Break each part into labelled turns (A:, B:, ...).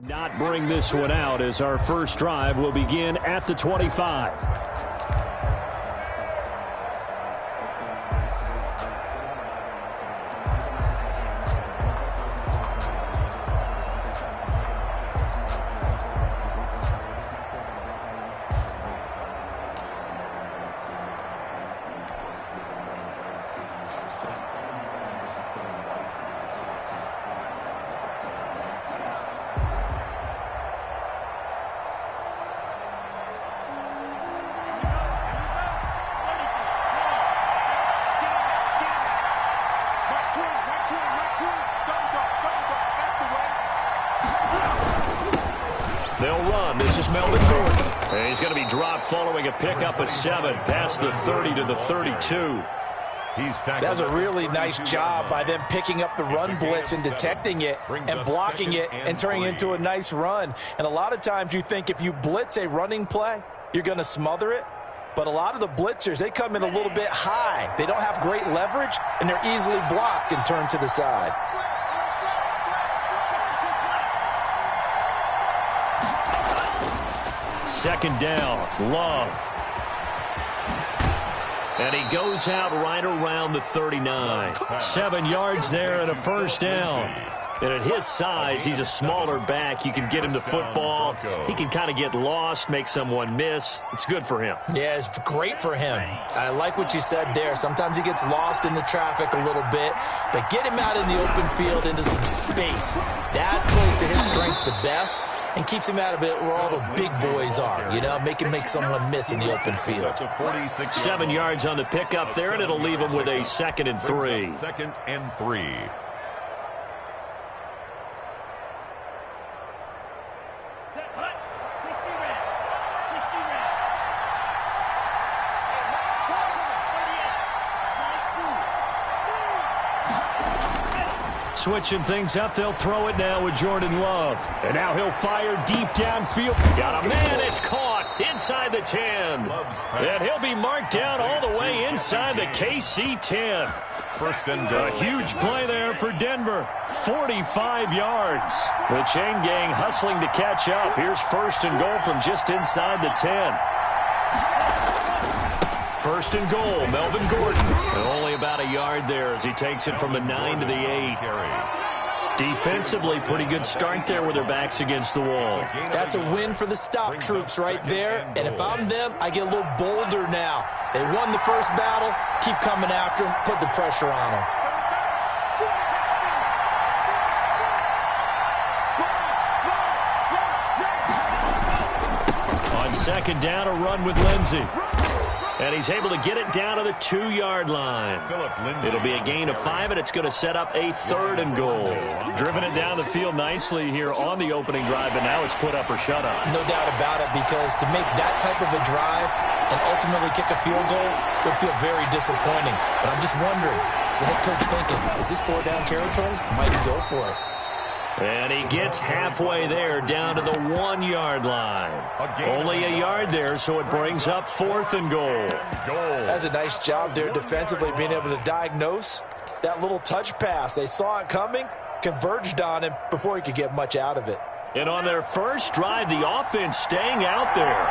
A: Not bring this one out as our first drive will begin at the 25. They'll run. This is Melvin Gordon. And he's going to be dropped following a pickup of 7 past the 30 to the 32.
B: That's a really nice job by them picking up the run blitz and detecting it and blocking it and turning it into a nice run. And a lot of times you think if you blitz a running play, you're going to smother it. But a lot of the blitzers, they come in a little bit high. They don't have great leverage, and they're easily blocked and turned to the side.
A: Second down, Love. And he goes out right around the 39. 7 yards there and a first down. And at his size, he's a smaller back. You can get him the football. He can kind of get lost, make someone miss. It's good for him.
B: Yeah, it's great for him. I like what you said there. Sometimes he gets lost in the traffic a little bit. But get him out in the open field into some space. That plays to his strengths the best and keeps him out of it where all the big boys are. You know, make someone miss in the open field.
A: 7 yards on the pickup there, and it'll leave him with a 2nd and 3.
C: 2nd and 3.
A: Switching things up, they'll throw it now with Jordan Love. And now he'll fire deep downfield. Got a man, it's caught inside the 10. And he'll be marked down all the way inside the KC 10.
C: First and goal.
A: A huge play there for Denver. 45 yards. The chain gang hustling to catch up. Here's first and goal from just inside the 10. First and goal, Melvin Gordon. And only about a yard there as he takes it from the 9 to the 8. Defensively, pretty good start there with their backs against the wall.
B: That's a win for the stop troops right there. And if I'm them, I get a little bolder now. They won the first battle. Keep coming after them. Put the pressure on them.
A: On second down, a run with Lindsey. And he's able to get it down to the 2-yard line. It'll be a gain of 5, and it's going to set up a 3rd and goal. Driven it down the field nicely here on the opening drive, but now it's put up or shut up.
B: No doubt about it, because to make that type of a drive and ultimately kick a field goal would feel very disappointing. But I'm just wondering, is the head coach thinking, is this 4-down territory? Might he go for it?
A: And he gets halfway there down to the 1-yard line. Only a yard there, so it brings up 4th and goal.
B: That's a nice job there defensively, being able to diagnose that little touch pass. They saw it coming, converged on him before he could get much out of it.
A: And on their first drive, the offense staying out there.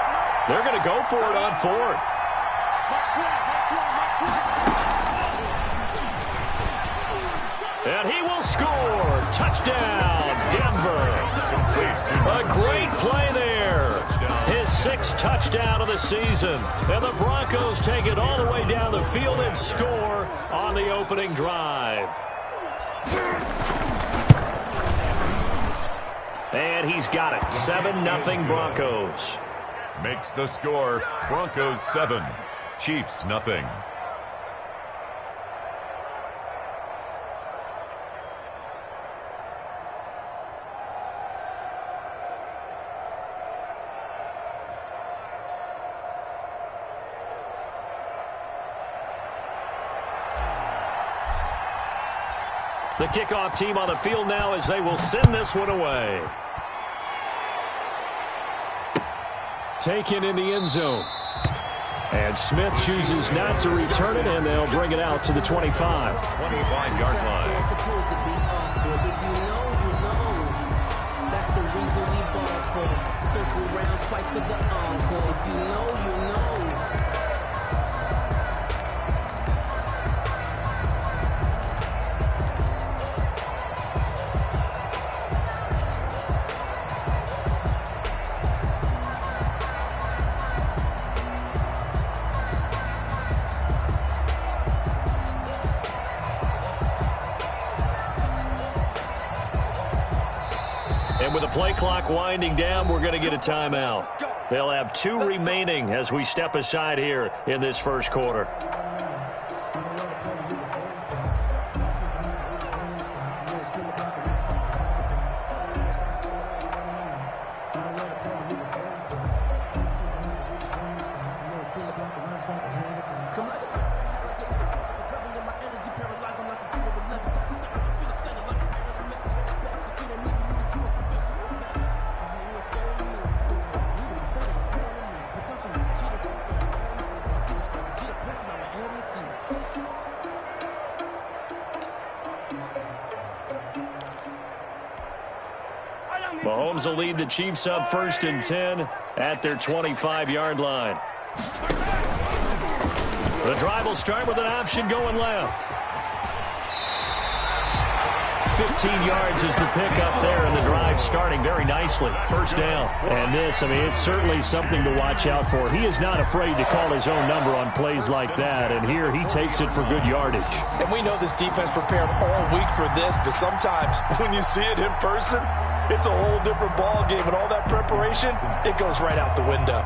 A: They're going to go for it on 4th. And he will score. Touchdown, Denver. A great play there. His 6th touchdown of the season. And the Broncos take it all the way down the field and score on the opening drive. And he's got it. 7-0 Broncos.
C: Makes the score. Broncos 7. Chiefs nothing.
A: The kickoff team on the field now as they will send this one away. Taken in the end zone. And Smith chooses not to return it, and they'll bring it out to the 25.
C: 25-yard line.
D: for the encore. If you know, you know.
A: And with the play clock winding down, we're going to get a timeout. They'll have 2 remaining as we step aside here in this first quarter. Mahomes will lead the Chiefs up 1st and 10 at their 25-yard line. The drive will start with an option going left. 15 yards is the pickup there, and the drive starting very nicely. First down.
E: And this, I mean, it's certainly something to watch out for. He is not afraid to call his own number on plays like that, and here he takes it for good yardage.
B: And we know this defense prepared all week for this, but sometimes when you see it in person, it's a whole different ball game, and all that preparation, it goes right out the window.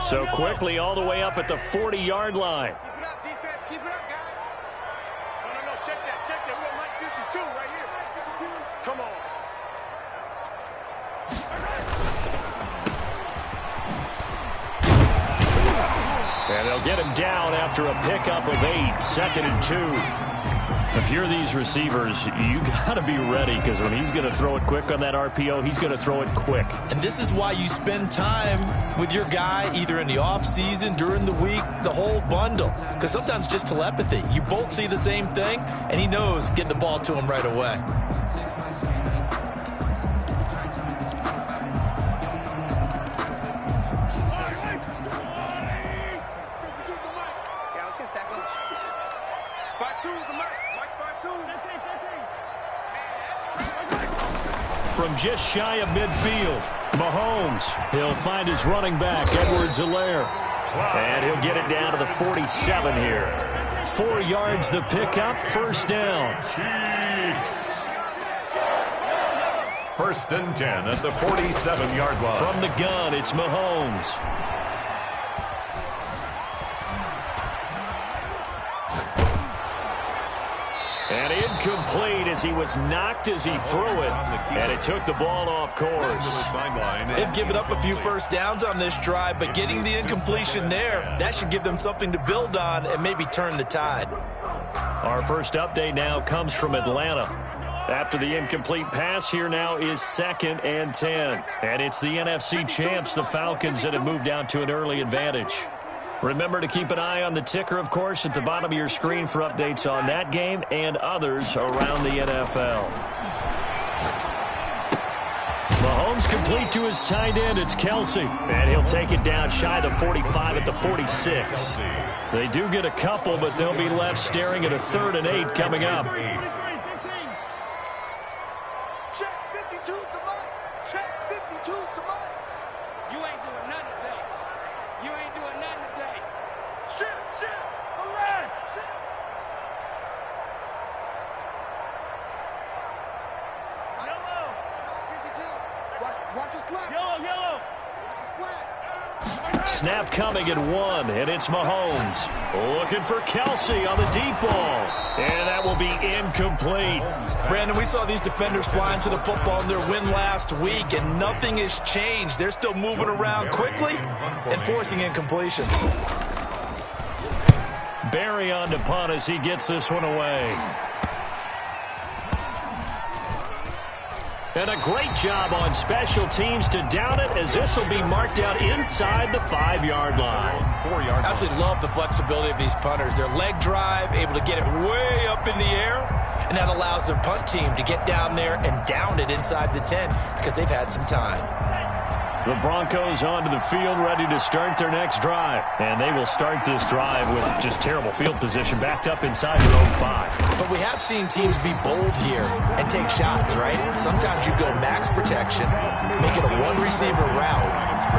A: So quickly all the way up at the 40-yard line.
F: Keep it up, defense. Keep it up, guys. No. Check that. We got Mike 52 right here. Come on.
A: And they'll get him down after a pickup of 8, 2nd and 2.
E: If you're these receivers, you got to be ready, because when he's going to throw it quick on that RPO, he's going to throw it quick.
B: And this is why you spend time with your guy either in the offseason, during the week, the whole bundle. Because sometimes just telepathy. You both see the same thing, and he knows get the ball to him right away.
A: From just shy of midfield, Mahomes. He'll find his running back, Edwards-Helaire. And he'll get it down to the 47 here. 4 yards the pickup, first down.
C: Chiefs. 1st and 10 at the 47-yard line.
A: From the gun, it's Mahomes. And incomplete as he was knocked as he threw it. And it took the ball off course.
B: They've given up a few first downs on this drive, but getting the incompletion there, that should give them something to build on and maybe turn the tide.
A: Our first update now comes from Atlanta. After the incomplete pass, here now is 2nd and 10. And it's the NFC champs, the Falcons, that have moved out to an early advantage. Remember to keep an eye on the ticker, of course, at the bottom of your screen for updates on that game and others around the NFL. Mahomes complete to his tight end. It's Kelsey. And he'll take it down shy of the 45 at the 46. They do get a couple, but they'll be left staring at a 3rd and 8 coming up.
F: Check 52's the mic. Check 52's the mic. You ain't doing nothing today. You ain't doing nothing today. Shit. All right. Shit. Yellow. 52. Watch a slap. Yellow. Watch a slap.
A: Snap coming at 1, and it's Mahomes. Looking for Kelsey on the deep ball. And that will be incomplete.
B: Brandon, we saw these defenders flying to the football in their win last week, and nothing has changed. They're still moving around quickly and forcing incompletions.
A: Barry on to punt as he gets this one away. And a great job on special teams to down it, as this will be marked out inside the 5-yard line.
C: 4 yards.
B: I absolutely love the flexibility of these punters. Their leg drive, able to get it way up in the air, and that allows their punt team to get down there and down it inside the 10 because they've had some time.
E: The Broncos onto the field, ready to start their next drive. And they will start this drive with just terrible field position, backed up inside their own 5.
B: But we have seen teams be bold here and take shots, right? Sometimes you go max protection, make it a one-receiver route,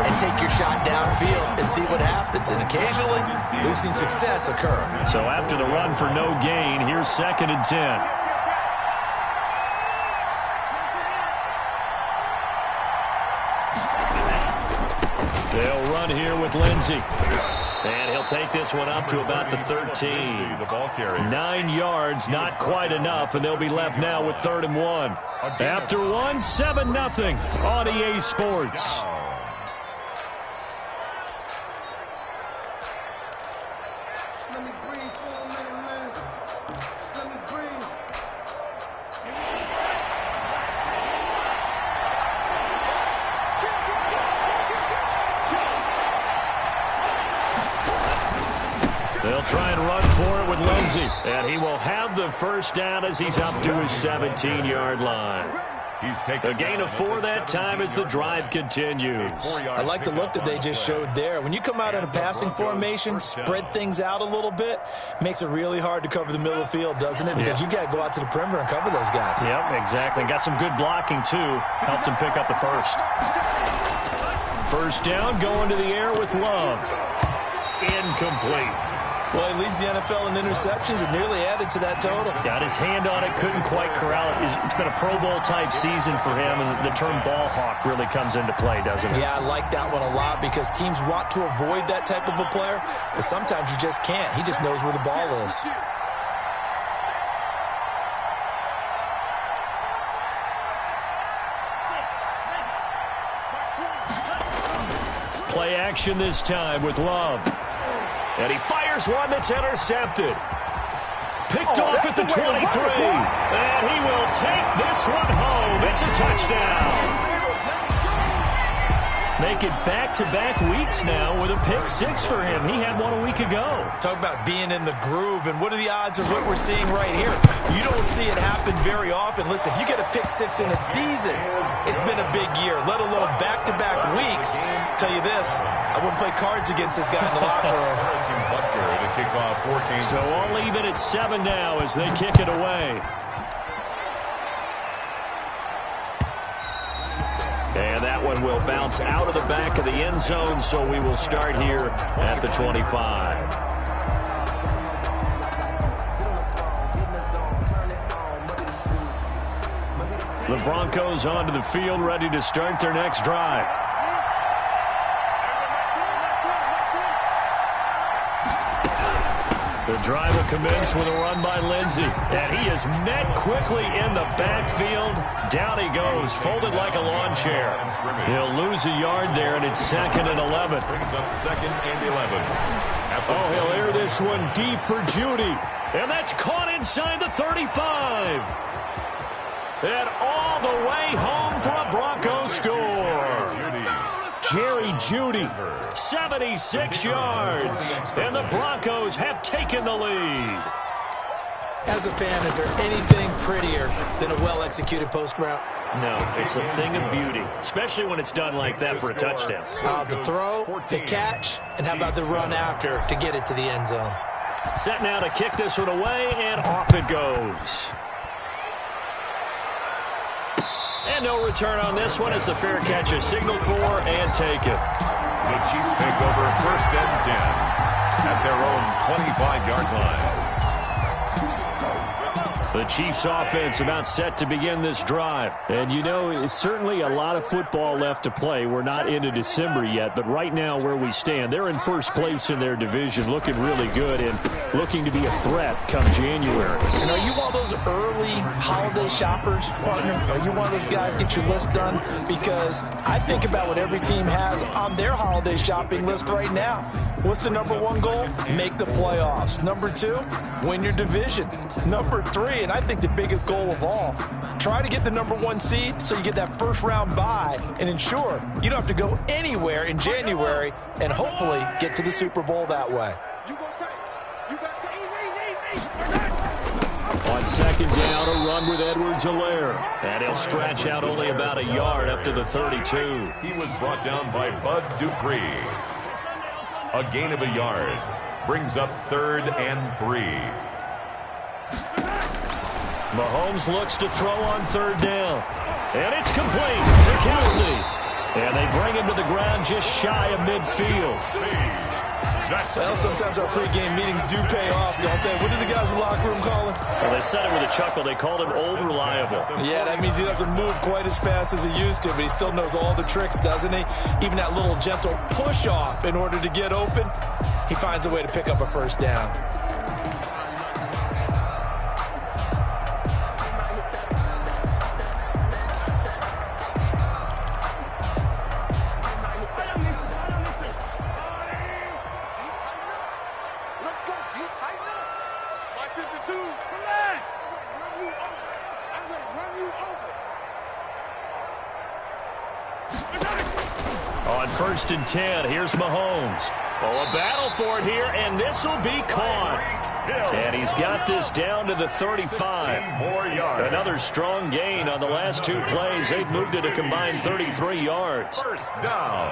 B: and take your shot downfield and see what happens. And occasionally, we've seen success occur.
E: So after the run for no gain, here's 2nd and 10. They'll run here with Lindsey. And he'll take this one up to about the 13.
C: The ball carrier.
E: 9 yards, not quite enough, and they'll be left now with 3rd and 1. After one, 7-0 on EA Sports.
F: Let me breathe for a minute, man. Let me breathe.
E: They'll try and run for it with Lindsey. And he will have the first down as he's up to his 17-yard line.
C: He's taken
E: A gain of 4 that time as the drive continues.
B: I like the look that they just showed there. When you come out in a passing formation, spread things out a little bit, makes it really hard to cover the middle of the field, doesn't it? Because you got to go out to the perimeter and cover those guys.
E: Yep, exactly. Got some good blocking, too. Helped him pick up the first. First down, going to the air with Love. Incomplete.
B: Well, he leads the NFL in interceptions and nearly added to that total.
E: Got his hand on it, couldn't quite corral it. It's been a Pro Bowl-type season for him, and the term ball hawk really comes into play, doesn't it?
B: Yeah, I like that one a lot because teams want to avoid that type of a player, but sometimes you just can't. He just knows where the ball is.
E: Play action this time with Love. And he fires one that's intercepted. Picked off at the 23. And he will take this one home. It's a touchdown. Make it back-to-back weeks now with a pick 6 for him. He had one a week ago.
B: Talk about being in the groove, and what are the odds of what we're seeing right here? You don't see it happen very often. Listen, if you get a pick 6 in a season, it's been a big year, let alone back-to-back weeks. Tell you this, I wouldn't play cards against this guy in the locker room.
E: So all even at 7 now as they kick it away. And that one will bounce out of the back of the end zone, so we will start here at the 25. The Broncos onto the field, ready to start their next drive. The drive will commence with a run by Lindsey. And he is met quickly in the backfield. Down he goes, folded like a lawn chair. He'll lose a yard there, and it's 2nd and 11.
C: Brings up 2nd and 11.
E: Oh, he'll air this one deep for Judy. And that's caught inside the 35. And all the way home for a Broncos score. Jerry Judy, 76 yards, and the Broncos have taken the lead.
B: As a fan, is there anything prettier than a well-executed post route?
E: No, it's a thing of beauty, especially when it's done like that for a touchdown.
B: The throw, the catch, and how about the run after to get it to the end zone?
E: Set now to kick this one away, and off it goes. And no return on this one as the fair catch is signaled for and taken.
C: The Chiefs take over 1st and 10 at their own 25-yard line.
E: The Chiefs offense about set to begin this drive. And you know, it's certainly a lot of football left to play. We're not into December yet, but right now where we stand, they're in first place in their division, looking really good and looking to be a threat come January.
B: And are you one of those early holiday shoppers, partner? Are you one of those guys get your list done? Because I think about what every team has on their holiday shopping list right now. What's the number one goal? Make the playoffs. Number 2, win your division. Number 3, and I think the biggest goal of all, try to get the number 1 seed so you get that first round bye and ensure you don't have to go anywhere in January and hopefully get to the Super Bowl that way.
E: On second down, a run with Edwards-Helaire. And he'll stretch out only about a yard up to the 32.
C: He was brought down by Bud Dupree. A gain of a yard. Brings up 3rd and 3.
E: Mahomes looks to throw on 3rd down. And it's complete to Kelsey. And they bring him to the ground just shy of midfield.
B: Well, sometimes our pregame meetings do pay off, don't they? What do the guys in the locker room call him?
E: Well, they said it with a chuckle. They called him Old Reliable.
B: Yeah, that means he doesn't move quite as fast as he used to, but he still knows all the tricks, doesn't he? Even that little gentle push-off in order to get open, he finds a way to pick up a first down.
E: On 1st and 10, here's Mahomes. Oh, a battle for it here, and this will be caught. And he's got this down to the 35. Another strong gain on the last 2 plays. They've moved it a combined 33 yards.
C: First down.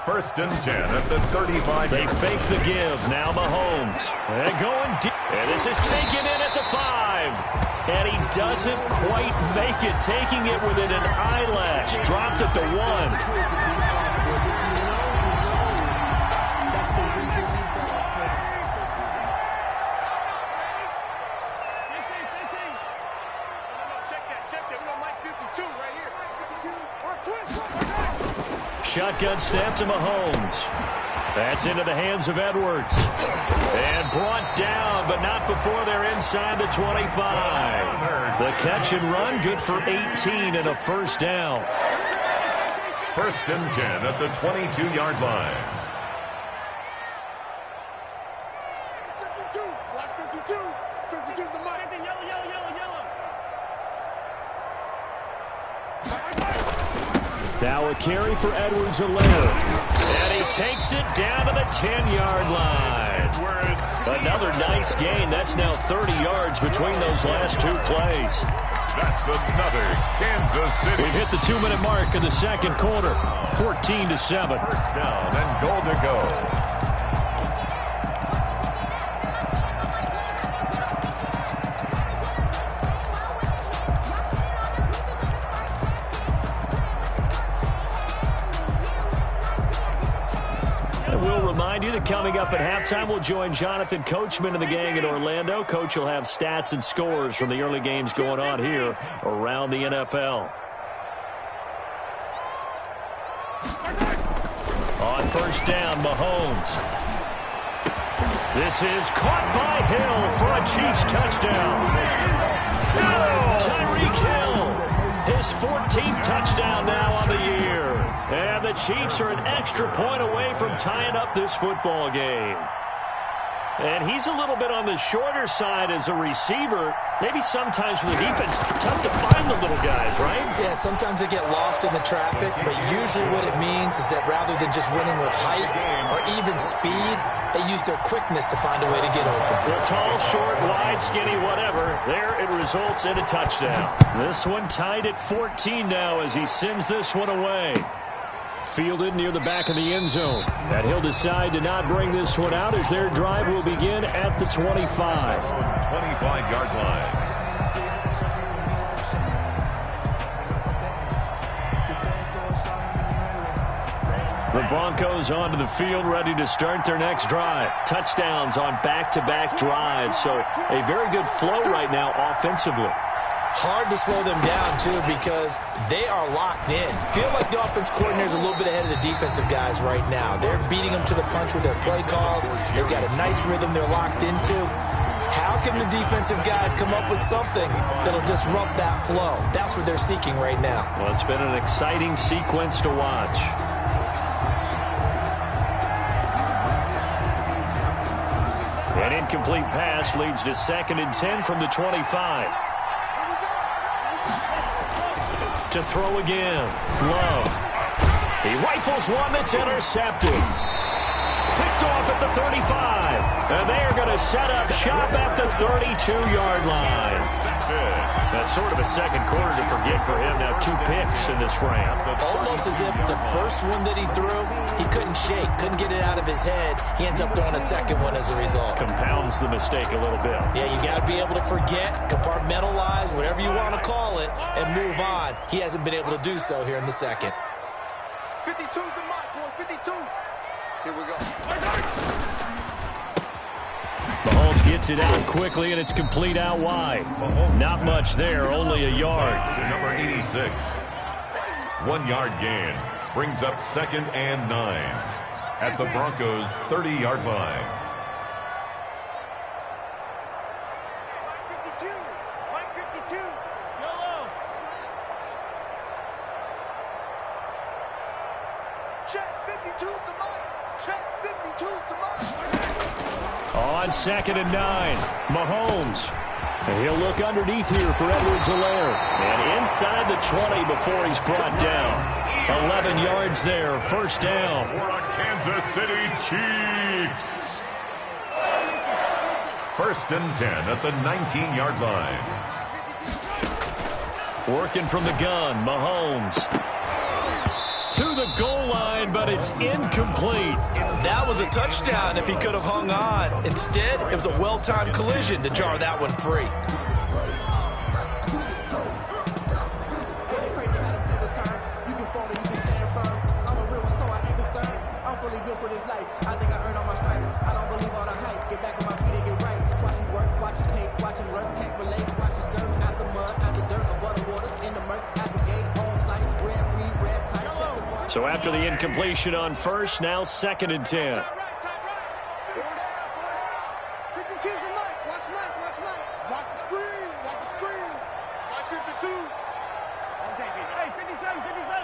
C: 1st and 10 at the 35.
E: They fake the give. Now Mahomes. And going deep. And this is taken in at the 5. And he doesn't quite make it, taking it within an eyelash. Dropped at the 1. Shotgun snap to Mahomes. That's into the hands of Edwards. And brought down, but not before they're inside the 25. The catch and run, good for 18 and a first down.
C: 1st and 10 at the 22-yard line.
F: 52. Block 52. 52's the mark.
E: Now a carry for Edwards-Helaire. And he takes it down to the 10-yard line. Another nice gain. That's now 30 yards between those last 2 plays.
C: That's another Kansas City.
E: We've hit the 2-minute mark in the second quarter. 14-7.
C: First down and goal to go.
E: Remind you that coming up at halftime, we'll join Jonathan Coachman and the gang in Orlando. Coach will have stats and scores from the early games going on here around the NFL. On 1st down, Mahomes. This is caught by Hill for a Chiefs touchdown. Tyreek Hill, his 14th touchdown now on the year. And the Chiefs are an extra point away from tying up this football game. And he's a little bit on the shorter side as a receiver. Maybe sometimes for the defense, tough to find the little guys, right?
B: Yeah, sometimes they get lost in the traffic, but usually what it means is that rather than just winning with height or even speed, they use their quickness to find a way to get open.
E: Well, tall, short, wide, skinny, whatever. There it results in a touchdown. This one tied at 14 now as he sends this one away. Fielded near the back of the end zone. And he'll decide to not bring this one out as their drive will begin at the 25.
C: 25-yard line.
E: The Broncos onto the field ready to start their next drive. Touchdowns on back-to-back drives. So a very good flow right now offensively.
B: Hard to slow them down, too, because they are locked in. Feel like the offense coordinator is a little bit ahead of the defensive guys right now. They're beating them to the punch with their play calls. They've got a nice rhythm they're locked into. How can the defensive guys come up with something that'll disrupt that flow? That's what they're seeking right now.
E: Well, it's been an exciting sequence to watch. An incomplete pass leads to 2nd and 10 from the 25. To throw again. Love. He rifles one that's intercepted. Picked off at the 35. And they are going to set up shop at the 32-yard line. That's sort of a second quarter to forget for him. Now 2 picks in this frame.
B: Almost as if the first one that he threw, he couldn't shake, couldn't get it out of his head. He ends up throwing a second one as a result.
E: Compounds the mistake a little bit.
B: Yeah, you got to be able to forget, compartmentalize, whatever you want to call it, and move on. He hasn't been able to do so here in the second.
F: 52's the mark, boy, 52. Here we go.
E: Mahomes gets it out quickly, and it's complete out wide. Not much there, only a yard.
C: To number 86. 1-yard gain brings up 2nd and 9 at the Broncos' 30-yard line.
F: 52, 152. YOLO. Check 52's the mark. Check 52's the mark.
E: On 2nd and 9, Mahomes. And he'll look underneath here for Edwards-Helaire. And inside the 20 before he's brought down. 11 yards there, first down.
C: For the Kansas City Chiefs. 1st and 10 at the 19-yard line.
E: Working from the gun, Mahomes. To the goal line, but it's incomplete.
B: That was a touchdown if he could have hung on. Instead, it was a well-timed collision to jar that one free.
E: So after the incompletion on first, now 2nd and 10.
F: 52's the mark. Watch Mike, watch Mike. Watch the screen, watch the screen. Mike 52. Hey, 57, 57.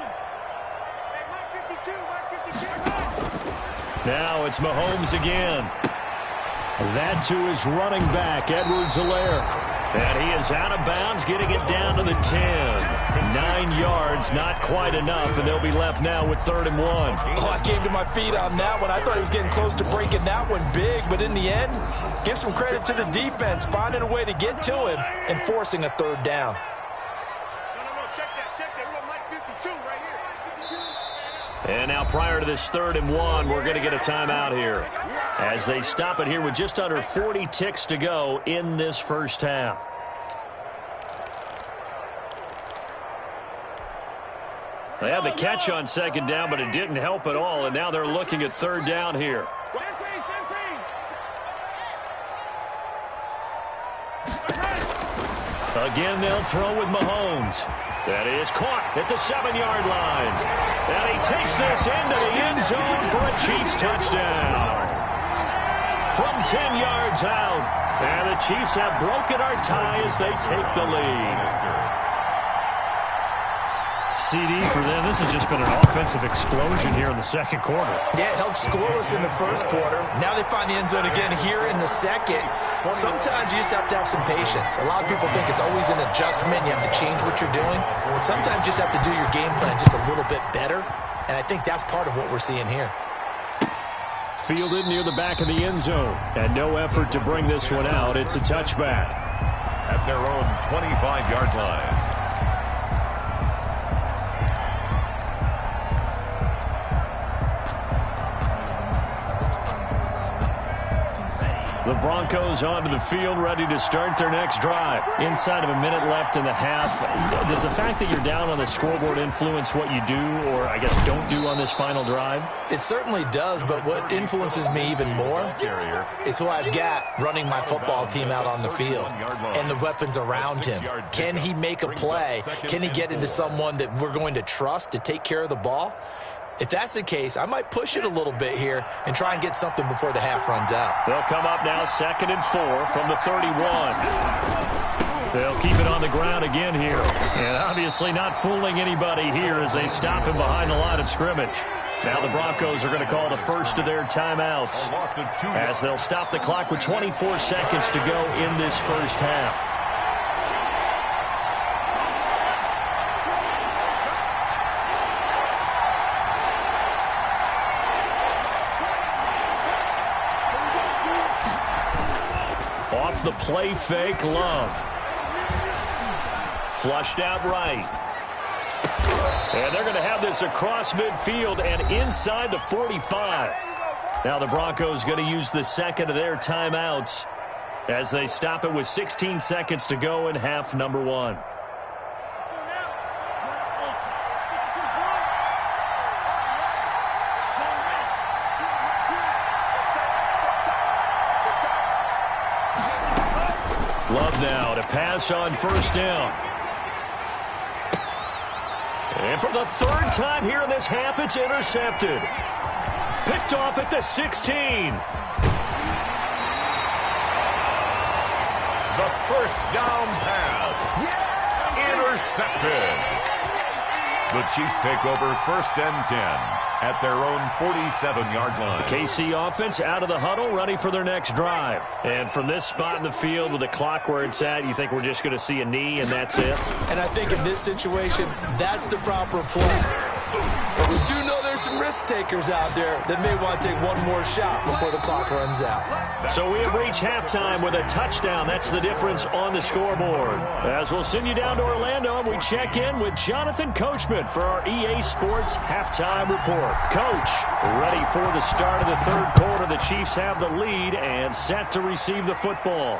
F: Hey, Mike 52, Mike 52.
E: Now it's Mahomes again. That to his running back, Edwards-Helaire. And he is out of bounds, getting it down to the 10. 9 yards, not quite enough, and they'll be left now with 3rd and 1.
B: Oh, I came to my feet on that one. I thought he was getting close to breaking that one big, but in the end, give some credit to the defense, finding a way to get to him and forcing a 3rd down.
F: No, check that. We got Mike 52 right here.
E: And now prior to this 3rd and 1, we're going to get a timeout here as they stop it here with just under 40 ticks to go in this first half. They had the catch on 2nd down, but it didn't help at all, and now they're looking at 3rd down here. Again, they'll throw with Mahomes. That is caught at the 7-yard line. And he takes this into the end zone for a Chiefs touchdown. From 10 yards out. And the Chiefs have broken our tie as they take the lead. CD for them. This has just been an offensive explosion here in the second quarter.
B: Yeah, held scoreless in the first quarter. Now they find the end zone again here in the second. Sometimes you just have to have some patience. A lot of people think it's always an adjustment. You have to change what you're doing. But sometimes you just have to do your game plan just a little bit better. And I think that's part of what we're seeing here.
E: Fielded near the back of the end zone. And no effort to bring this one out. It's a touchback.
C: At their own 25-yard line.
E: The Broncos onto the field, ready to start their next drive. Inside of a minute left in the half. Does the fact that you're down on the scoreboard influence what you do, or I guess don't do on this final drive?
B: It certainly does, but what influences me even more is who I've got running my football team out on the field and the weapons around him. Can he make a play? Can he get into someone that we're going to trust to take care of the ball? If that's the case, I might push it a little bit here and try and get something before the half runs out.
E: They'll come up now 2nd and 4 from the 31. They'll keep it on the ground again here. And obviously not fooling anybody here as they stop him behind the line of scrimmage. Now the Broncos are going to call the first of their timeouts as they'll stop the clock with 24 seconds to go in this first half. Off the play fake, Love. Flushed out right. And they're going to have this across midfield and inside the 45. Now the Broncos going to use the second of their timeouts as they stop it with 16 seconds to go in half number one. Love now to pass on first down. And for the third time here in this half, it's intercepted. Picked off at the 16.
C: The first down pass. Intercepted. The Chiefs take over first and 10 at their own 47-yard line.
E: The KC offense out of the huddle, ready for their next drive. And from this spot in the field with the clock where it's at, you think we're just going to see a knee and that's it?
B: And I think in this situation, that's the proper play. But we do know there's some risk takers out there that may want to take one more shot before the clock runs out.
E: So we have reached halftime with a touchdown. That's the difference on the scoreboard. As we'll send you down to Orlando, and we check in with Jonathan Coachman for our EA Sports Halftime Report. Coach, ready for the start of the third quarter. The Chiefs have the lead and set to receive the football.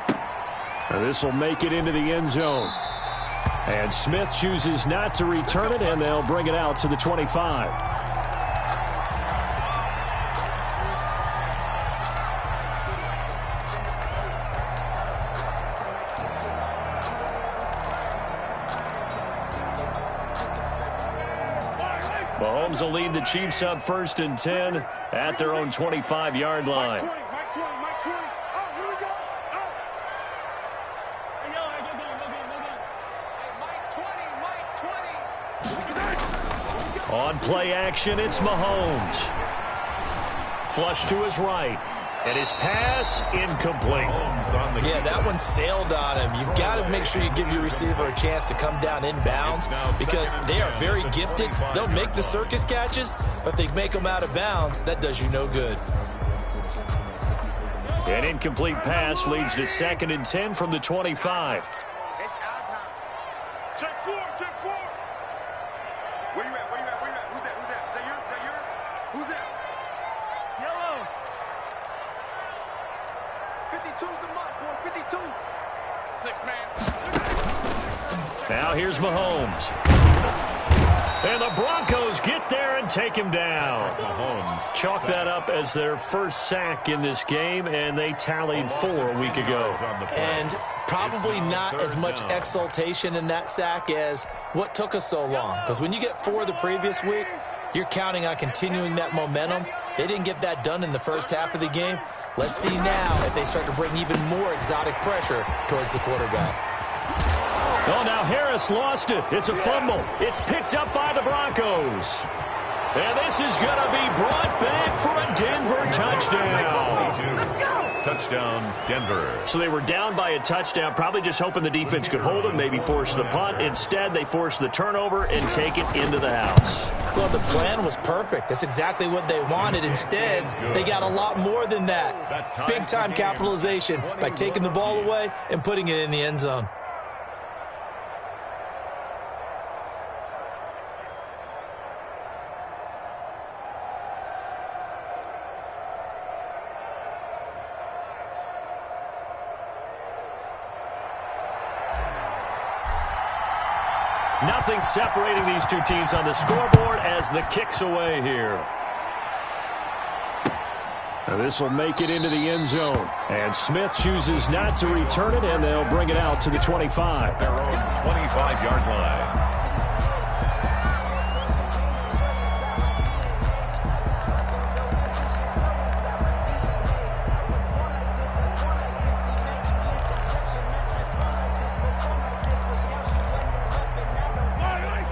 E: This will make it into the end zone. And Smith chooses not to return it, and they'll bring it out to the 25. Mahomes will lead the Chiefs up first and 10 at their own 25-yard line. On play action, it's Mahomes. Flush to his right. And his pass incomplete.
B: Yeah, that one sailed on him. You've got to make sure you give your receiver a chance to come down inbounds because they are very gifted. They'll make the circus catches, but they make them out of bounds. That does you no good.
E: An incomplete pass leads to second and 10 from the 25.
F: It's our time. Check four. Where you at? Who's that? Is that yours? Who's that? Yellow. 52's the mark, boys. 52. 6 man.
E: Now here's Mahomes. And the Broncos get there and take him down. Mahomes chalk that up as their first sack in this game, and they tallied 4 a week ago.
B: And probably not as much exultation in that sack as what took us so long. Because when you get 4 the previous week, you're counting on continuing that momentum. They didn't get that done in the first half of the game. Let's see now if they start to bring even more exotic pressure towards the quarterback.
E: Oh, now Harris lost it. It's a fumble. It's picked up by the Broncos. And this is going to be brought back for a Denver touchdown.
C: Let's go. Touchdown, Denver.
E: So they were down by a touchdown, probably just hoping the defense could hold them, maybe force the punt. Instead, they forced the turnover and take it into the house.
B: Well, the plan was perfect. That's exactly what they wanted. Instead, they got a lot more than that. Big-time capitalization by taking the ball away and putting it in the end zone.
E: Nothing separating these two teams on the scoreboard as the kick's away here. Now this will make it into the end zone. And Smith chooses not to return it, and they'll bring it out to the 25.
C: Their own 25-yard line.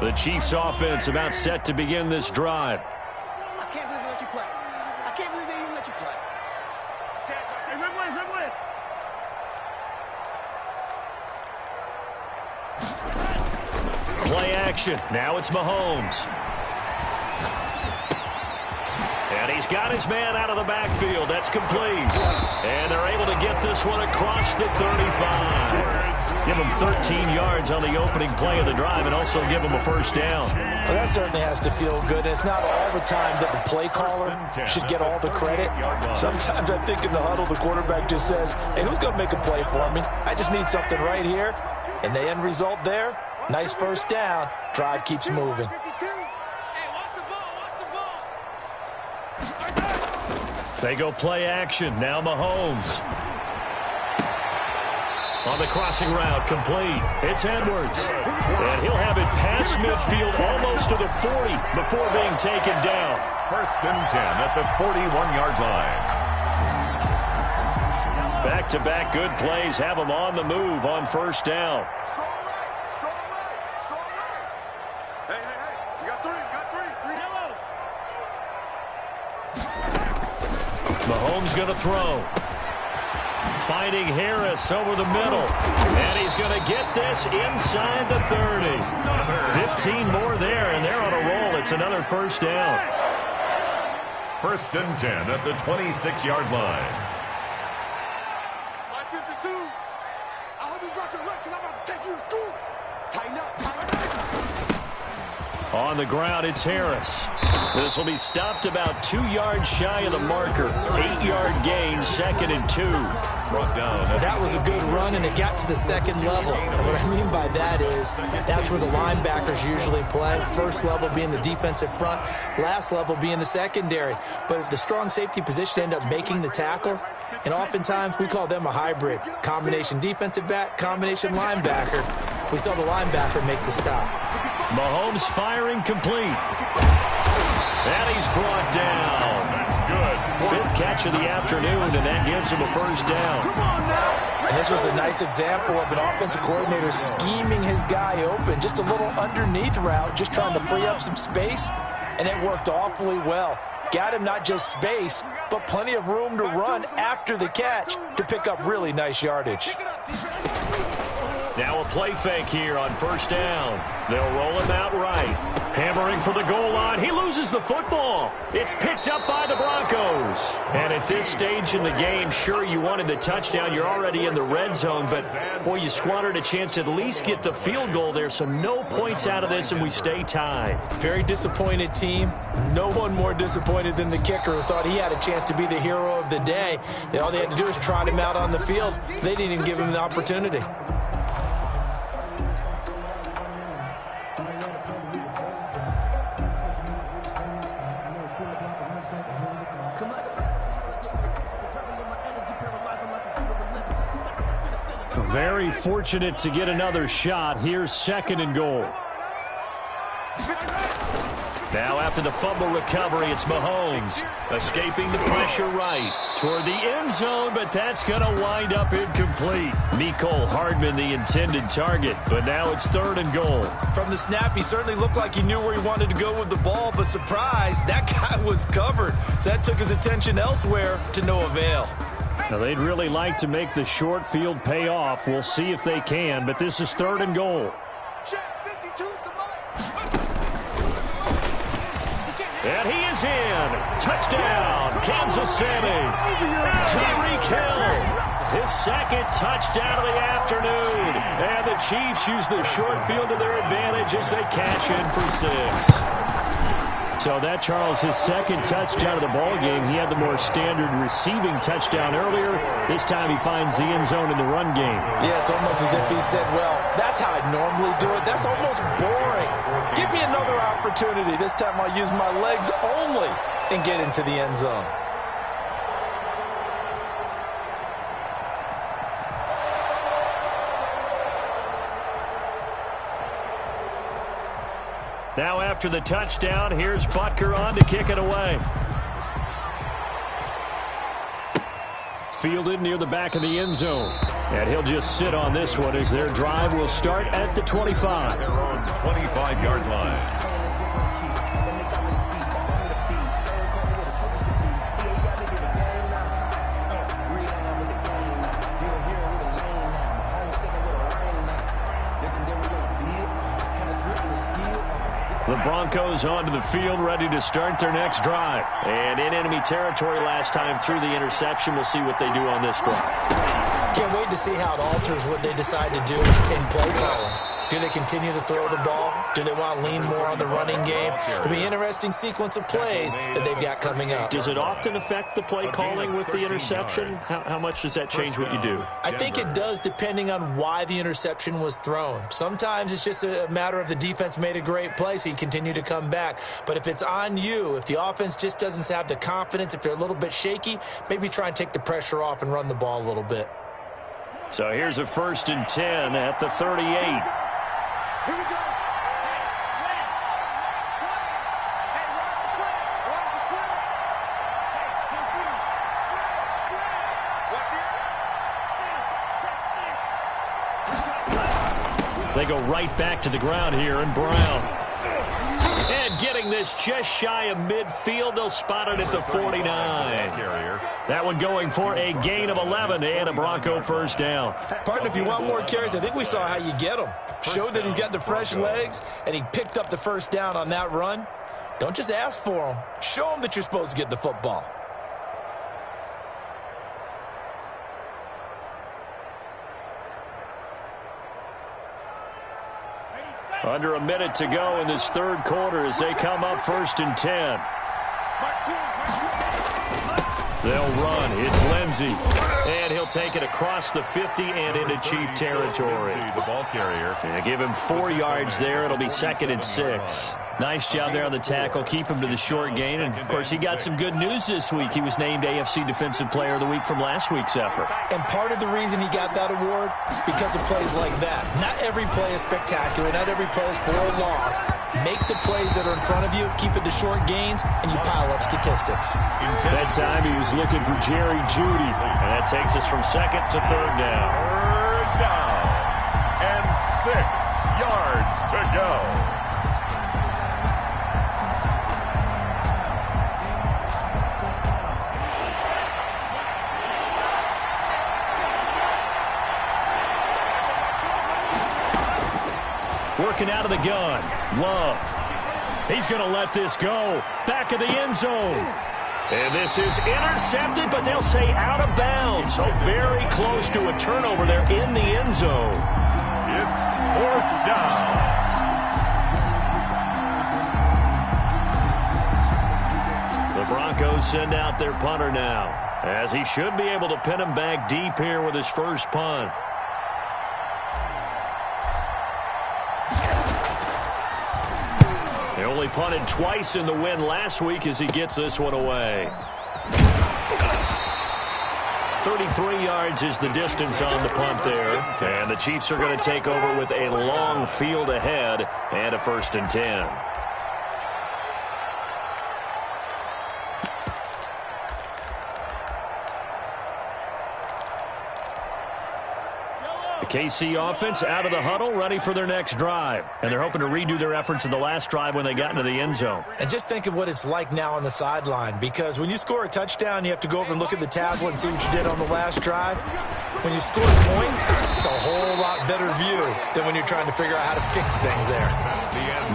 E: The Chiefs offense about set to begin this drive.
F: I can't
A: action. Now it's Mahomes. And he's got his man out of the backfield. That's complete. And they're able to get this one across the 35. Give him 13 yards on the opening play of the drive and also give him a first down.
B: Well, that certainly has to feel good. It's not all the time that the play caller should get all the credit. Sometimes I think in the huddle, the quarterback just says, hey, who's going to make a play for me? I just need something right here. And the end result there, nice first down. Drive keeps moving.
A: They go play action. Now Mahomes. On the crossing route, complete. It's Edwards. And he'll have it past midfield almost to the 40 before being taken down.
C: 1st and 10 at the 41-yard line.
A: Back-to-back good plays have him on the move on first down. Mahomes going to throw. Finding Harris over the middle. And he's going to get this inside the 30. 15 more there, and they're on a roll. It's another first down.
C: 1st and 10 at the 26-yard line.
F: My 52. I hope you brought your lunch because I'm about to take you to school. Tighten up, tighten up.
A: On the ground, it's Harris. This will be stopped about 2 yards shy of the marker. 8-yard gain, 2nd and 2.
C: Brought down.
B: That was a good run, and it got to the second level. And what I mean by that is that's where the linebackers usually play. First level being the defensive front, last level being the secondary. But the strong safety position ended up making the tackle, and oftentimes we call them a hybrid. Combination defensive back, combination linebacker. We saw the linebacker make the stop.
A: Mahomes firing complete. And he's brought down.
C: That's good.
A: 5th catch of the afternoon, and that gives him a first down.
B: And this was a nice example of an offensive coordinator scheming his guy open. Just a little underneath route, just trying to free up some space, and it worked awfully well. Got him not just space, but plenty of room to run after the catch to pick up really nice yardage.
A: Now a play fake here on first down. They'll roll him out right. Hammering for the goal line. He loses the football. It's picked up by the Broncos. And at this stage in the game, sure, you wanted the touchdown. You're already in the red zone, but, boy, you squandered a chance to at least get the field goal there, so no points out of this, and we stay tied.
B: Very disappointed team. No one more disappointed than the kicker who thought he had a chance to be the hero of the day. All they had to do was trot him out on the field. They didn't even give him the opportunity.
A: Very fortunate to get another shot. Here's 2nd and goal. Now after the fumble recovery, it's Mahomes escaping the pressure right toward the end zone, but that's going to wind up incomplete. Mecole Hardman, the intended target, but now it's 3rd and goal.
B: From the snap, he certainly looked like he knew where he wanted to go with the ball, but surprise, that guy was covered. So that took his attention elsewhere to no avail.
A: Now, they'd really like to make the short field pay off. We'll see if they can, but this is 3rd and goal. And he is in. Touchdown, Kansas City. Tyreek Hill, his 2nd touchdown of the afternoon. And the Chiefs use the short field to their advantage as they cash in for 6. So that, Charles, his 2nd touchdown of the ball game. He had the more standard receiving touchdown earlier. This time he finds the end zone in the run game.
B: Yeah, it's almost as if he said, well, that's how I normally do it. That's almost boring. Give me another opportunity. This time I'll use my legs only and get into the end zone.
A: Now after the touchdown, here's Butker on to kick it away. Fielded near the back of the end zone. And he'll just sit on this one as their drive will start at the 25.
C: Their own 25-yard line.
E: The Broncos onto the field, ready to start their next drive. And in enemy territory last time through the interception. We'll see what they do on this drive.
B: Can't wait to see how it alters what they decide to do in play calling. Do they continue to throw the ball? Do they want to lean more on the running game? It'll be an interesting sequence of plays that they've got coming up.
E: Does it often affect the play calling with the interception? How much does that change what you do?
B: I think it does, depending on why the interception was thrown. Sometimes it's just a matter of the defense made a great play, so you continue to come back. But if it's on you, if the offense just doesn't have the confidence, if they're a little bit shaky, maybe try and take the pressure off and run the ball a little bit.
E: So here's a 1st and 10 at the 38.
F: Here we go. Hey, watch the slant. Watch the slant. Watch the
E: They go right back to the ground here, and Brown. And getting this just shy of midfield, they'll spot it at the 49. That one going for a gain of 11 and a Bronco first down.
B: Partner, if you want more carries, I think we saw how you get them. Showed that he's got the fresh legs, and he picked up the first down on that run. Don't just ask for them. Show them that you're supposed to get the football.
E: Under a minute to go in this third quarter as they come up 1st and 10. They'll run. It's Lindsey. And he'll take it across the 50 and into Chief territory.
C: The ball carrier.
E: And give him 4 yards there. It'll be 2nd and 6. Nice job there on the tackle. Keep him to the short gain. And, of course, he got some good news this week. He was named AFC Defensive Player of the Week from last week's effort.
B: And part of the reason he got that award, because of plays like that. Not every play is spectacular. Not every play is for a loss. Make the plays that are in front of you, keep it to short gains, and you pile up statistics.
E: That time he was looking for Jerry Jeudy. And that takes us from 2nd to 3rd down.
C: 3rd down. And 6 yards to go.
E: Working out of the gun. Love. He's going to let this go. Back of the end zone. And this is intercepted, but they'll say out of bounds. So very close to a turnover there in the end zone.
C: It's 4th down.
E: The Broncos send out their punter now, as he should be able to pin him back deep here with his first punt. He only punted twice in the win last week as he gets this one away. 33 yards is the distance on the punt there. And the Chiefs are going to take over with a long field ahead and a 1st and 10. KC offense out of the huddle, ready for their next drive. And they're hoping to redo their efforts in the last drive when they got into the end zone.
B: And just think of what it's like now on the sideline, because when you score a touchdown, you have to go over and look at the tablet and see what you did on the last drive. When you score points, it's a whole lot better view than when you're trying to figure out how to fix things there.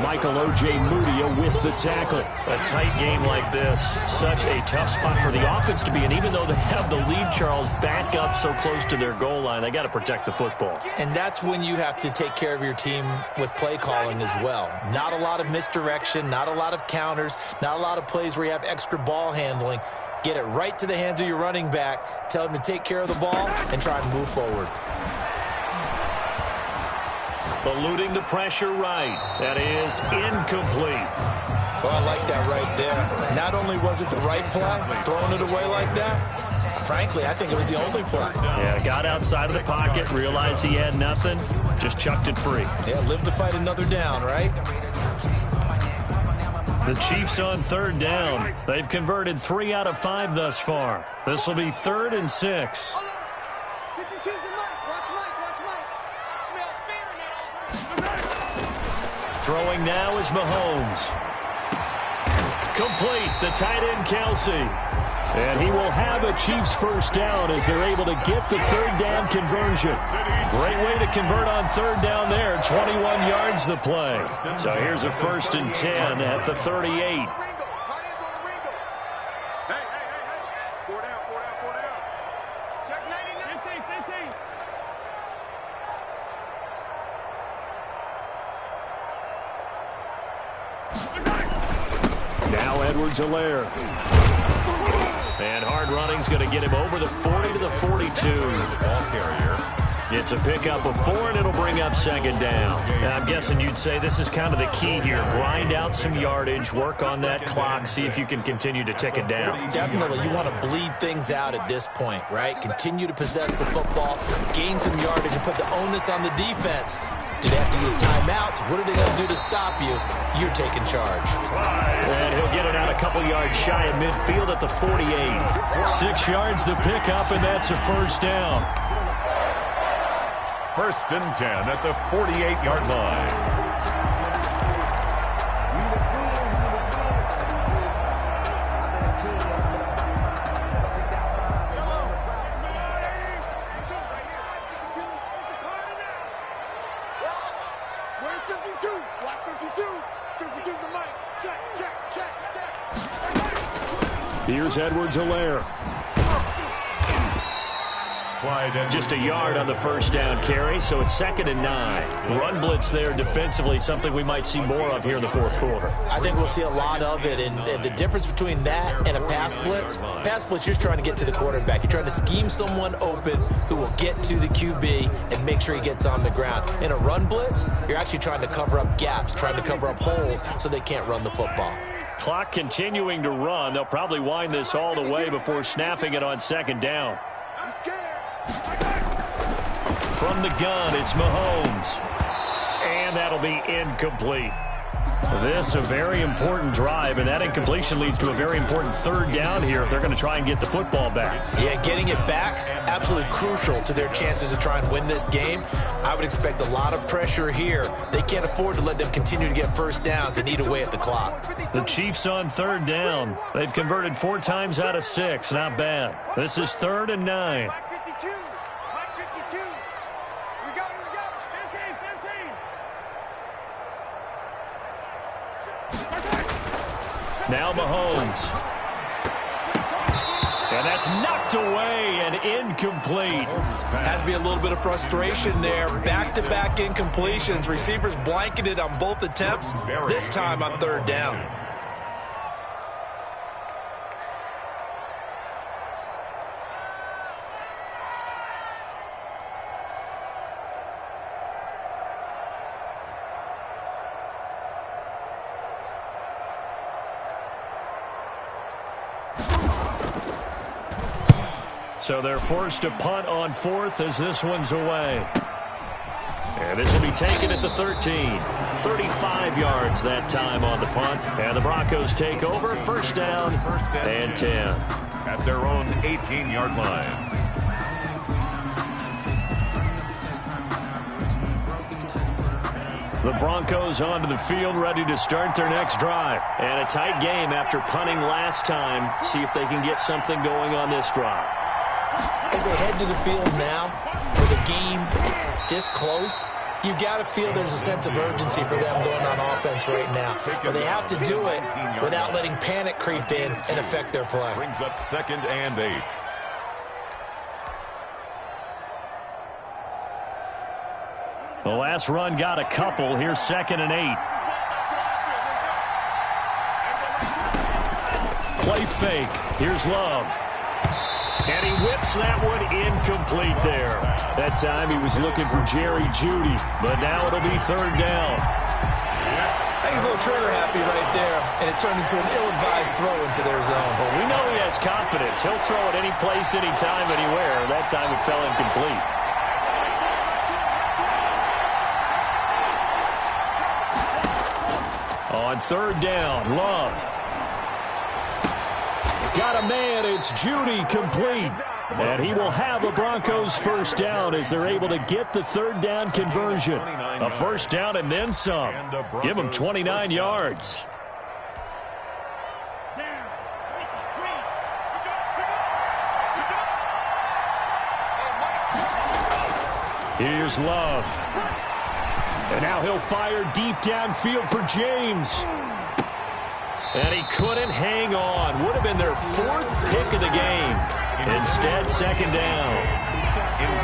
E: Michael O.J. Mudia with the tackle. A tight game like this, such a tough spot for the offense to be in. Even though they have the lead, Charles, back up so close to their goal line, they got to protect the football.
B: And that's when you have to take care of your team with play calling as well. Not a lot of misdirection, not a lot of counters, not a lot of plays where you have extra ball handling. Get it right to the hands of your running back, tell him to take care of the ball, and try and move forward.
E: Eluding the pressure right. That is incomplete.
B: Well, I like that right there. Not only was it the right play, throwing it away like that, frankly, I think it was the only play.
E: Yeah, got outside of the pocket, realized he had nothing, just chucked it free.
B: Yeah, live to fight another down, right?
E: The Chiefs on 3rd down. They've converted 3 out of 5 thus far. This will be 3rd and 6.
F: 52's the Mike. Watch Mike. Watch Mike. Smell fear now.
E: Throwing now is Mahomes. Complete. The tight end, Kelsey. And he will have a Chiefs first down as they're able to get the third down conversion. Great way to convert on third down there. 21 yards the play. So here's a 1st and 10 at the 38. Now Edwards-Helaire. And hard running's going to get him over the 40 to the 42. Ball carrier. It's a pickup of 4, and it'll bring up 2nd down. And I'm guessing you'd say this is kind of the key here. Grind out some yardage, work on that clock, see if you can continue to tick it down.
B: Definitely. You want to bleed things out at this point, right? Continue to possess the football, gain some yardage, and put the onus on the defense. Do they have to use timeouts? What are they going to do to stop you? You're taking charge.
E: And he'll get it out a couple yards shy of midfield at the 48. 6 yards the pickup, and that's a 1st down.
C: 1st and 10 at the 48-yard line.
E: Here's Edwards-Helaire. Just a yard on the 1st down carry, so it's 2nd and 9. Run blitz there defensively, something we might see more of here in the 4th quarter.
B: I think we'll see a lot of it, and the difference between that and a pass blitz, you're just trying to get to the quarterback. You're trying to scheme someone open who will get to the QB and make sure he gets on the ground. In a run blitz, you're actually trying to cover up gaps, trying to cover up holes so they can't run the football.
E: Clock continuing to run. They'll probably wind this all the way before snapping it on 2nd down. From the gun, it's Mahomes. And that'll be incomplete. This a very important drive, and that incompletion leads to a very important 3rd down here if they're going to try and get the football back.
B: Yeah, getting it back, absolutely crucial to their chances to try and win this game. I would expect a lot of pressure here. They can't afford to let them continue to get 1st downs and eat away at the clock.
E: The Chiefs on 3rd down. They've converted 4 times out of 6. Not bad. This is 3rd and 9. Now Mahomes. And that's knocked away and incomplete.
B: Has to be a little bit of frustration there. Back-to-back incompletions. Receivers blanketed on both attempts, this time on 3rd down.
E: So they're forced to punt on 4th as this one's away. And this will be taken at the 13. 35 yards that time on the punt. And the Broncos take over. 1st down and 10.
C: At their own 18-yard line.
E: The Broncos onto the field, ready to start their next drive. And a tight game after punting last time. See if they can get something going on this drive.
B: As they head to the field now, with a game this close, you've got to feel there's a sense of urgency for them going on offense right now. But they have to do it without letting panic creep in and affect their play.
C: Brings up 2nd and 8.
E: The last run got a couple. Here's 2nd and 8. Play fake. Here's Love. And he whips that one incomplete there. That time he was looking for Jerry Jeudy, but now it'll be 3rd down.
B: I think he's a little trigger happy right there, and it turned into an ill-advised throw into their zone.
E: Well, we know he has confidence. He'll throw it any place, anytime, anywhere. That time it fell incomplete. On 3rd down, Love. Got a man, it's Jeudy complete. And he will have the Broncos 1st down as they're able to get the 3rd down conversion. A 1st down and then some. Give them 29 yards. Here's Love. And now he'll fire deep downfield for James. And he couldn't hang on. Would have been their 4th pick of the game. Instead, 2nd down.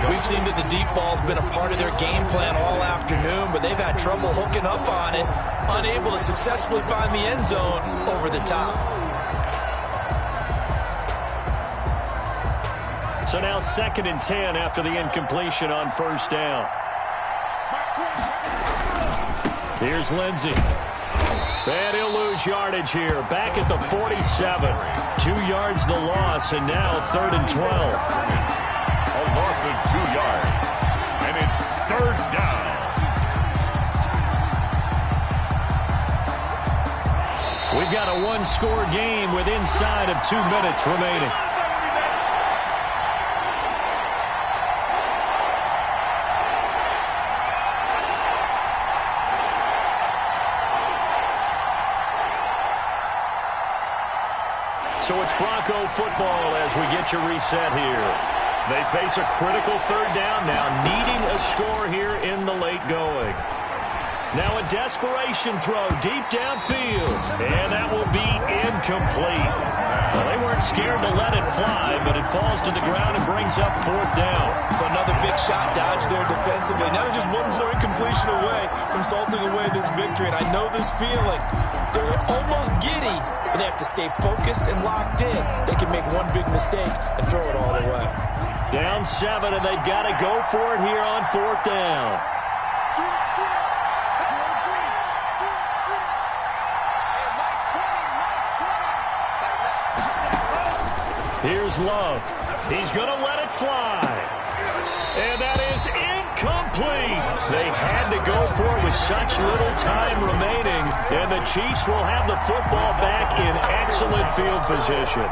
B: We've seen that the deep ball's been a part of their game plan all afternoon, but they've had trouble hooking up on it, unable to successfully find the end zone over the top.
E: So now 2nd and 10 after the incompletion on 1st down. Here's Lindsey. And he'll lose yardage here. Back at the 47. 2 yards the loss, and now 3rd and 12.
C: A loss of 2 yards. And it's 3rd down.
E: We've got a 1-score game with inside of 2 minutes remaining. So it's Bronco football as we get your reset here. They face a critical 3rd down now, needing a score here in the late going. Now a desperation throw deep downfield, and that will be incomplete. Well, they weren't scared to let it fly, but it falls to the ground and brings up 4th down.
B: So another big shot dodge there defensively. Now they're just one more incompletion away from salting away this victory, and I know this feeling. They're almost giddy, but they have to stay focused and locked in. They can make one big mistake and throw it all away.
E: Down 7, and they've got to go for it here on 4th down. Here's Love. He's going to let it fly. And that is incomplete. They had to go for it with such little time remaining. And the Chiefs will have the football back in excellent field position.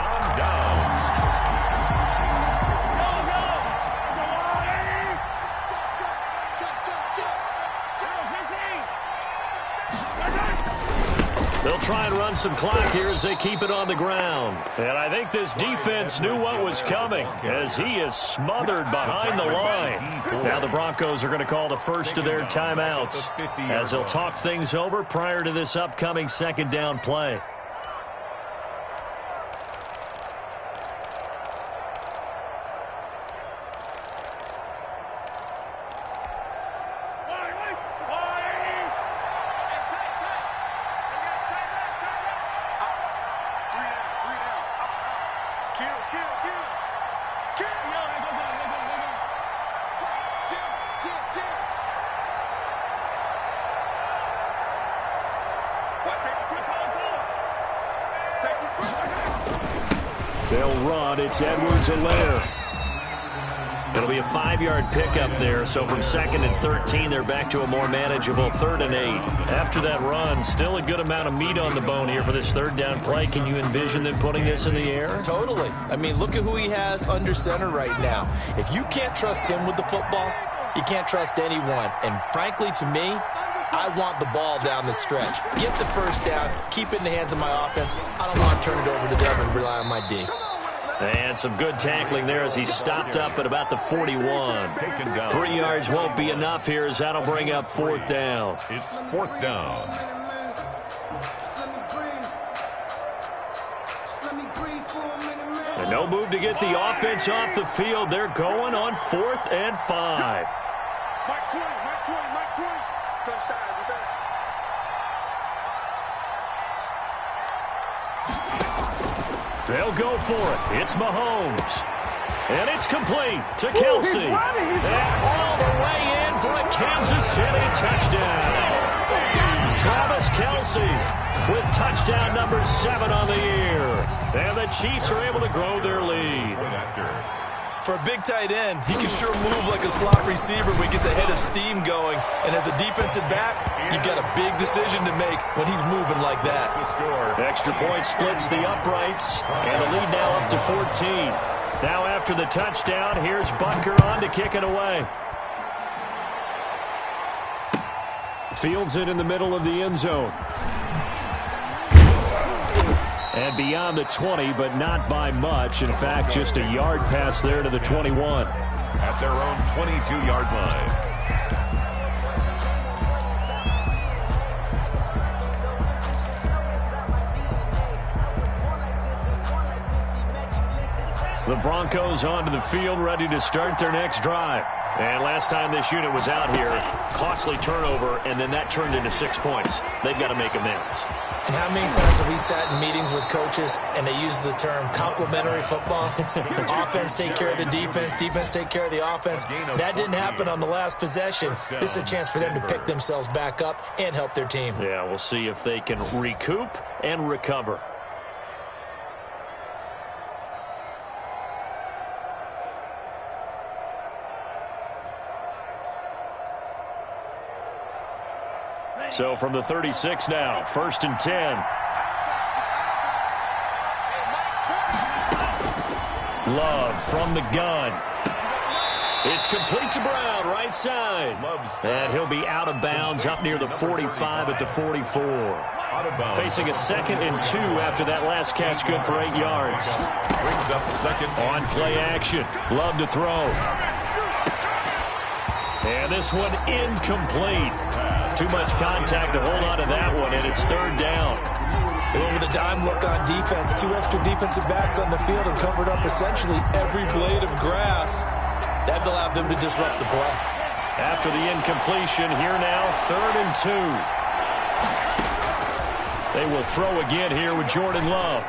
E: They'll try and run some clock here as they keep it on the ground. And I think this defense knew what was coming as he is smothered behind the line. Now the Broncos are going to call the first of their timeouts as they'll talk things over prior to this upcoming 2nd down play. They'll run. It's Edwards-Helaire. It'll be a 5-yard pickup there. So from 2nd and 13, they're back to a more manageable 3rd and 8. After that run, still a good amount of meat on the bone here for this 3rd down play. Can you envision them putting this in the air?
B: Totally. I mean, look at who he has under center right now. If you can't trust him with the football, you can't trust anyone. And frankly, to me, I want the ball down the stretch. Get the 1st down, keep it in the hands of my offense. I don't want to turn it over to them and rely on my D.
E: And some good tackling there as he stopped up at about the 41. 3 yards won't be enough here as that'll bring up 4th down.
C: It's 4th down.
E: And no move to get the offense off the field. They're going on 4th and 5.
F: Mike 20. Touchdown, defense.
E: They'll go for it. It's Mahomes. And it's complete to Kelsey. And all the way in for a Kansas City touchdown. Travis Kelsey with touchdown number 7 on the year. And the Chiefs are able to grow their lead.
B: For a big tight end, he can sure move like a slot receiver when he gets a head of steam going. And as a defensive back, you've got a big decision to make when he's moving like that.
E: Extra point splits the uprights, and the lead now up to 14. Now after the touchdown, here's Butker on to kick it away. Fields it in the middle of the end zone. And beyond the 20, but not by much. In fact, just a yard pass there to the 21.
C: at their own 22-yard line.
E: The Broncos onto the field, ready to start their next drive. And last time this unit was out here, costly turnover, and then that turned into 6 points. They've got to make amends.
B: And how many times have we sat in meetings with coaches and they use the term complementary football? Offense take care of the defense, defense take care of the offense. That didn't happen on the last possession. This is a chance for them to pick themselves back up and help their team.
E: Yeah, we'll see if they can recoup and recover. So from the 36 now, 1st and 10. Love from the gun. It's complete to Brown, right side. And he'll be out of bounds up near the 45 at the 44. Facing a 2nd and 2 after that last catch, good for 8 yards.
C: Brings up 2nd.
E: On play action, Love to throw. And this one incomplete. Too much contact to hold on to that one, and it's 3rd down.
B: They went with a dime look on defense. 2 extra defensive backs on the field and covered up essentially every blade of grass. That allowed them to disrupt the play.
E: After the incompletion, here now, 3rd and 2. They will throw again here with Jordan Love.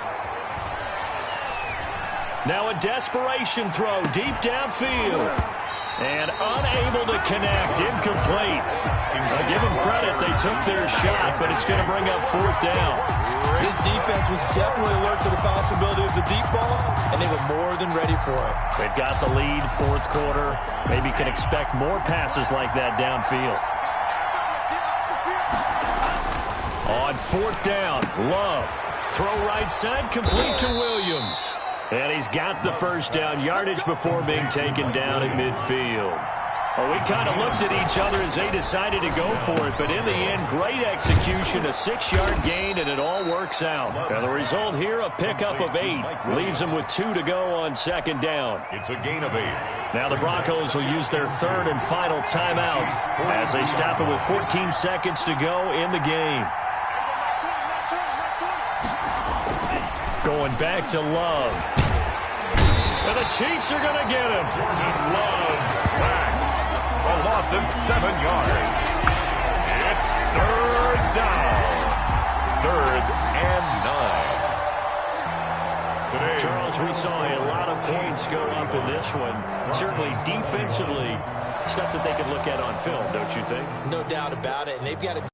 E: Now a desperation throw deep downfield. And unable to connect, incomplete. I give them credit, they took their shot, but it's going to bring up 4th down.
B: This defense was definitely alert to the possibility of the deep ball, and they were more than ready for it.
E: They've got the lead, 4th quarter. Maybe can expect more passes like that downfield. On 4th down, Love. Throw right side, complete to Williams. And he's got the 1st down, yardage before being taken down at midfield. Well, we kind of looked at each other as they decided to go for it, but in the end, great execution, a 6-yard gain, and it all works out. And the result here, a pickup of 8. Leaves them with 2 to go on 2nd down.
C: It's a gain of 8.
E: Now the Broncos will use their 3rd and final timeout as they stop it with 14 seconds to go in the game. Going back to Love. And the Chiefs are going to get him.
C: Jordan Love sacked. A loss of 7 yards. It's 3rd down. 3rd and 9. Today,
E: Charles, we saw a lot of points go up in this one. Certainly defensively, stuff that they could look at on film, don't you think?
B: No doubt about it. And they've got a